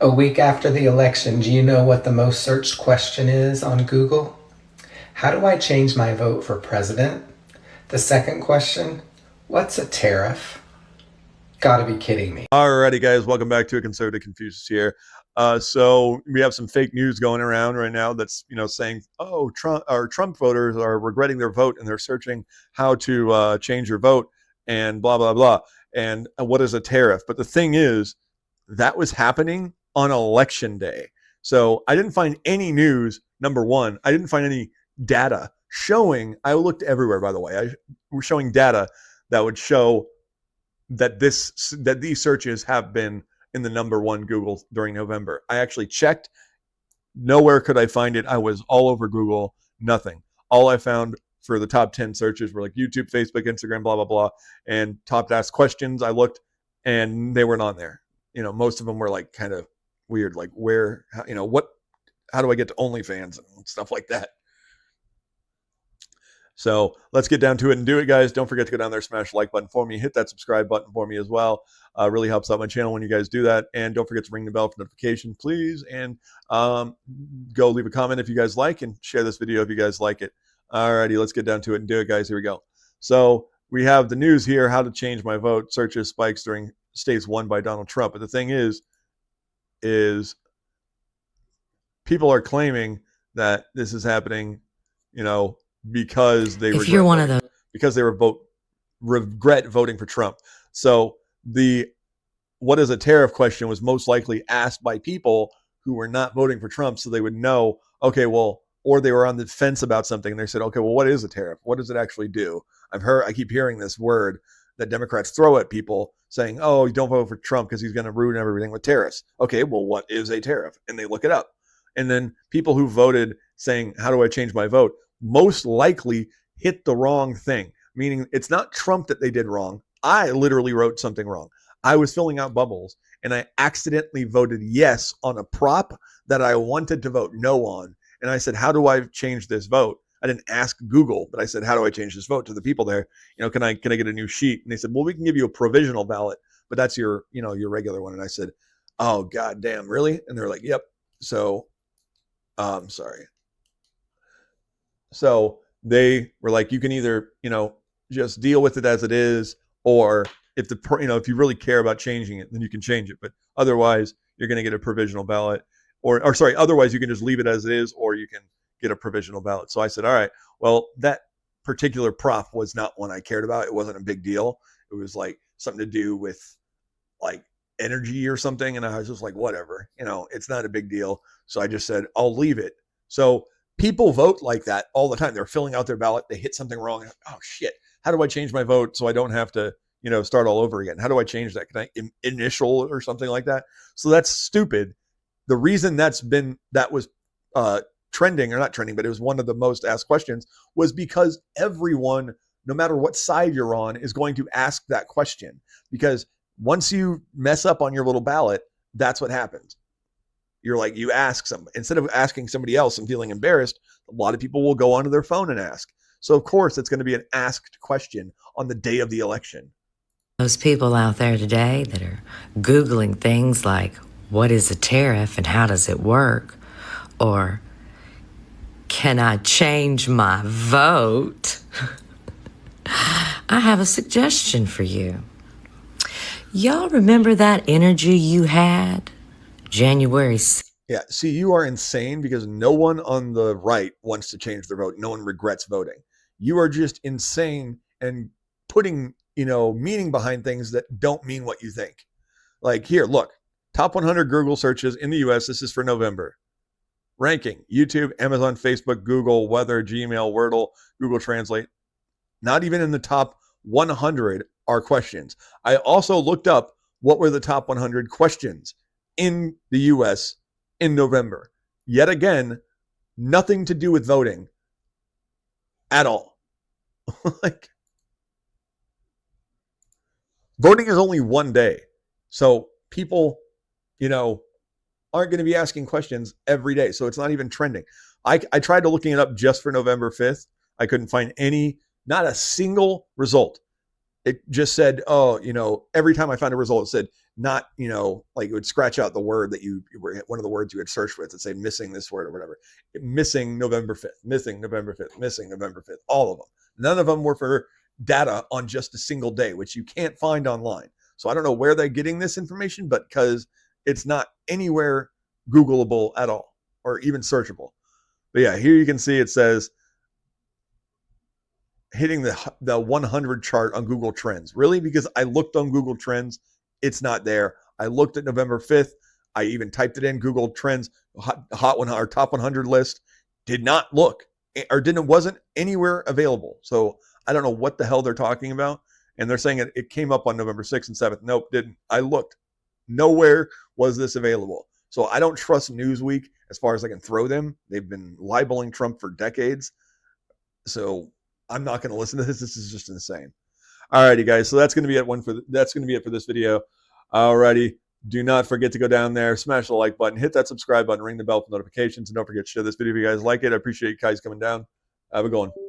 A week after the election, do you know what the most searched question is on Google? How do I change my vote for president? The second question, what's a tariff? Gotta be kidding me. Alrighty, guys, welcome back to A Conservative Confucius here. So we have some fake news going around right now that's saying, oh, Trump voters are regretting their vote and they're searching how to change your vote and blah blah blah. And what is a tariff? But the thing is, that was happening on election day. So I didn't find any news. Number one, I didn't find any data showing. I looked everywhere, by the way. I was showing data that would show that these searches have been in the number one Google during November. I actually checked. Nowhere could I find it. I was all over Google. Nothing. All I found for the top 10 searches were like YouTube, Facebook, Instagram, blah, blah, blah. And top asked questions. I looked and they weren't on there. Most of them were like kind of weird, like where, how do I get to OnlyFans and stuff like that? So let's get down to it and do it, guys. Don't forget to go down there, smash the like button for me, hit that subscribe button for me as well. Really helps out my channel when you guys do that. And don't forget to ring the bell for notifications, please. And go leave a comment if you guys like, and share this video if you guys like it. Alrighty, let's get down to it and do it, guys. Here we go. So we have the news here: how to change my vote. Searches spikes during states won by Donald Trump. But the thing is people are claiming that this is happening, because they regret voting for Trump. So the what is a tariff question was most likely asked by people who were not voting for Trump, so they would know, okay, well, or they were on the fence about something and they said, okay, well, what is a tariff? What does it actually do? I keep hearing this word that Democrats throw at people saying, oh, you don't vote for Trump because he's going to ruin everything with tariffs. Okay, well, what is a tariff? And they look it up. And then people who voted saying, how do I change my vote? Most likely hit the wrong thing, meaning it's not Trump that they did wrong. I literally wrote something wrong. I was filling out bubbles and I accidentally voted yes on a prop that I wanted to vote no on. And I said, how do I change this vote? I didn't ask Google, but I said, how do I change this vote to the people there? Can I get a new sheet? And they said, well, we can give you a provisional ballot, but that's your regular one. And I said, oh, God damn, really? And they're like, yep. So, sorry. So they were like, you can either, just deal with it as it is, or if if you really care about changing it, then you can change it. But otherwise, you're going to get a provisional ballot, or sorry, otherwise you can just leave it as it is, or you can get a provisional ballot. So I said, all right, well, that particular prop was not one I cared about. It wasn't a big deal. It was like something to do with like energy or something. And I was just like, whatever, it's not a big deal. So I just said, I'll leave it. So people vote like that all the time. They're filling out their ballot. They hit something wrong. Oh, shit. How do I change my vote so I don't have to, start all over again? How do I change that? Can I initial or something like that? So that's stupid. The reason that was trending, or not trending, but it was one of the most asked questions, was because everyone, no matter what side you're on, is going to ask that question. Because once you mess up on your little ballot, that's what happens. You're like, you ask instead of asking somebody else and feeling embarrassed, a lot of people will go onto their phone and ask. So of course it's going to be an asked question on the day of the election. Those people out there today that are Googling things like, what is a tariff and how does it work? Or, can I change my vote? I have a suggestion for you. Y'all remember that energy you had January 6th? Yeah, see, you are insane, because no one on the right wants to change their vote. No one regrets voting. You are just insane and putting, meaning behind things that don't mean what you think. Like here, look, top 100 Google searches in the US. This is for November. Ranking: YouTube, Amazon, Facebook, Google, weather, Gmail, Wordle, Google Translate. Not even in the top 100 are questions. I also looked up what were the top 100 questions in the US in November. Yet again, nothing to do with voting at all. Like, voting is only one day. So people, aren't going to be asking questions every day. So it's not even trending. I tried to looking it up just for November 5th. I couldn't find not a single result. it just said, oh, every time I found a result, it said not, like it would scratch out the word that you were, one of the words you had searched with, and say missing this word or whatever. Missing November 5th, missing November 5th, missing November 5th, all of them. None of them were for data on just a single day, which you can't find online. So I don't know where they're getting this information, but because it's not anywhere Googleable at all or even searchable. But yeah, here you can see it says hitting the 100 chart on Google Trends. Really? Because I looked on Google Trends, it's not there. I looked at November 5th. I even typed it in Google Trends, hot one, our top 100 list. Did not look or wasn't anywhere available. So I don't know what the hell they're talking about. And they're saying it came up on November 6th and 7th. Nope, didn't. I looked. Nowhere was this available. So I don't trust Newsweek as far as I can throw them. They've been libeling Trump for decades. So I'm not going to listen to this. This is just insane. Alrighty, guys. So that's going to be it for this video. Alrighty. Do not forget to go down there, smash the like button, hit that subscribe button, ring the bell for notifications, and don't forget to share this video if you guys like it. I appreciate you guys coming down. Have a good one.